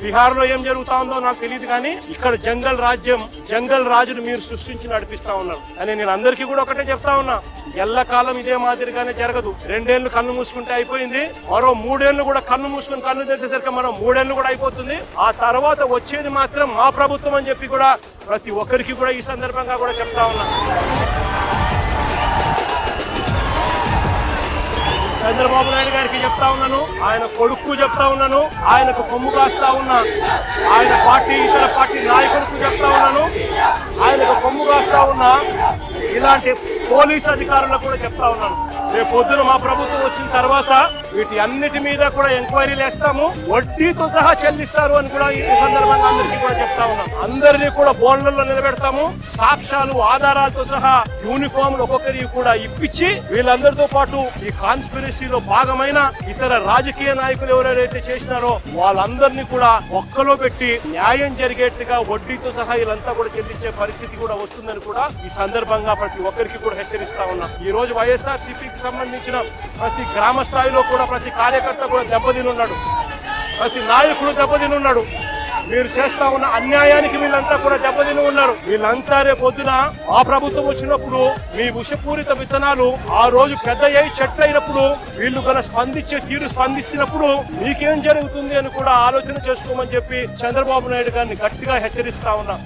బీహార్ లో ఏం జరుగుతా ఉందో నాకు తెలియదు, కానీ ఇక్కడ జంగల్ రాజ్యం, జంగల్ రాజును మీరు సృష్టించి నడిపిస్తా ఉన్నారు అని నేను అందరికీ కూడా ఒకటే చెప్తా ఉన్నా. ఎల్లకాలం ఇదే మాదిరిగానే జరగదు. 2 ఏళ్లు కన్ను మూసుకుంటే అయిపోయింది, మరో 3 ఏళ్లు కూడా కన్ను మూసుకుని కన్ను తెరిచేసరికి మరో 3 ఏళ్లు కూడా అయిపోతుంది. ఆ తర్వాత వచ్చేది మాత్రం మా ప్రభుత్వం అని చెప్పి కూడా ప్రతి ఒక్కరికి కూడా ఈ సందర్భంగా కూడా చెప్తా ఉన్నా. చంద్రబాబు నాయుడు గారికి చెప్తా ఉన్నాను, ఆయన కొడుకు చెప్తా ఉన్నాను, ఆయనకు కొమ్ము కాస్తా ఉన్నా ఆయన పార్టీ ఇతర పార్టీ నాయకులకు చెప్తా ఉన్నాను, ఆయనకు కొమ్ము కాస్తా ఉన్నా ఇలాంటి పోలీసు అధికారులకు కూడా చెప్తా ఉన్నాను. రేపు పొద్దున మా ప్రభుత్వం వచ్చిన తర్వాత వీటి అన్నిటి మీద కూడా ఎంక్వైరీలు వేస్తాము, వడ్డీతో సహా చెల్లిస్తారు అని కూడా ఈ సందర్భంగా అందరికీ కూడా చెప్తా ఉన్నాం. అందరినీ కూడా బోర్డులలో నిలబెడతాము, సాక్ష్యాలు ఆధారాలతో సహా యూనిఫామ్లు ఒక్కొక్కరికి కూడా ఇప్పించి వీళ్ళందరితో పాటు ఈ కాన్స్పిరసీలో భాగమైన ఇతర రాజకీయ నాయకులు ఎవరెవరైతే చేసినారో వాళ్ళందరినీ కూడా ఒక్కలో పెట్టి న్యాయం జరిగేట్టుగా వడ్డీతో సహా వీళ్ళంతా కూడా చెల్లించే పరిస్థితి కూడా వస్తుందని కూడా ఈ సందర్భంగా ప్రతి ఒక్కరికి కూడా హెచ్చరిస్తా ఉన్నాం. ఈ రోజు వైఎస్ఆర్సీపీకి సంబంధించిన ప్రతి గ్రామ స్థాయిలో కూడా ప్రతి కార్యకర్త కూడా దెబ్బతినున్నాడు, ప్రతి నాయకుడు దెబ్బతినున్నాడు. మీరు చేస్తా ఉన్న అన్యాయానికి వీళ్ళంతా కూడా దెబ్బతిని ఉన్నారు. వీళ్ళంతా రేపు పొద్దున ఆ ప్రభుత్వం వచ్చినప్పుడు మీ విషపూరిత విత్తనాలు ఆ రోజు పెద్ద అయి చెట్లు అయినప్పుడు వీళ్ళు గల స్పందించే తీరు స్పందిస్తున్నప్పుడు మీకేం జరుగుతుంది అని కూడా ఆలోచన చేసుకోమని చెప్పి చంద్రబాబు నాయుడు గారిని గట్టిగా హెచ్చరిస్తా ఉన్నా.